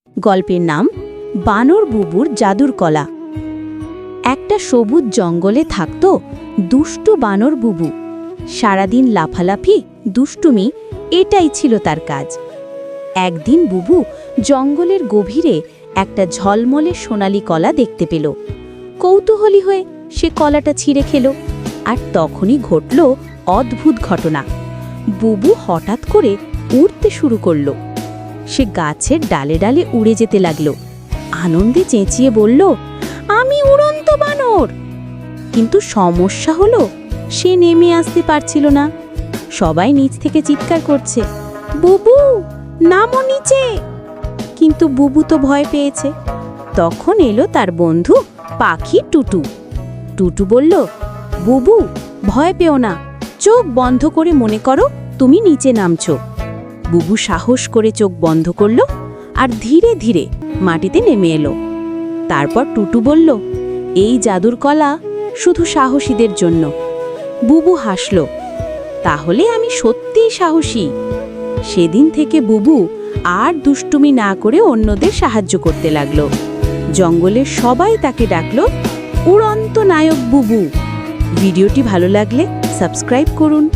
গল্পের নাম বানর বুবুর জাদুর কলা। একটা সবুজ জঙ্গলে থাকত দুষ্টু বানর বুবু। সারাদিন লাফালাফি, দুষ্টুমি, এটাই ছিল তার কাজ। একদিন বুবু জঙ্গলের গভীরে একটা ঝলমলে সোনালি কলা দেখতে পেল। কৌতূহলী হয়ে সে কলাটা ছিঁড়ে খেল। আর তখনই ঘটল অদ্ভুত ঘটনা। বুবু হঠাৎ করে উড়তে শুরু করল। সে গাছের ডালে ডালে উড়ে যেতে লাগল। আনন্দে চেঁচিয়ে বলল, আমি উড়ন্ত বানর। কিন্তু সমস্যা হলো, সে নেমে আসতে পারছিল না। সবাই নিচ থেকে চিৎকার করছে, বুবু নামো নিচে। কিন্তু বুবু তো ভয় পেয়েছে। তখন এলো তার বন্ধু পাখি টুটু। টুটু বলল, বুবু ভয় পেও না, চোখ বন্ধ করে মনে করো তুমি নিচে নামছো। বুবু সাহস করে চোখ বন্ধ করল আর ধীরে ধীরে মাটিতে নেমে এলো। তারপর টুটু বলল, এই জাদুর কলা শুধু সাহসীদের জন্য। বুবু হাসল, তাহলে আমি সত্যিই সাহসী। সেদিন থেকে বুবু আর দুষ্টুমি না করে অন্যদের সাহায্য করতে লাগলো। জঙ্গলের সবাই তাকে ডাকলো উড়ন্ত নায়ক বুবু। ভিডিওটি ভালো লাগলে সাবস্ক্রাইব করুন।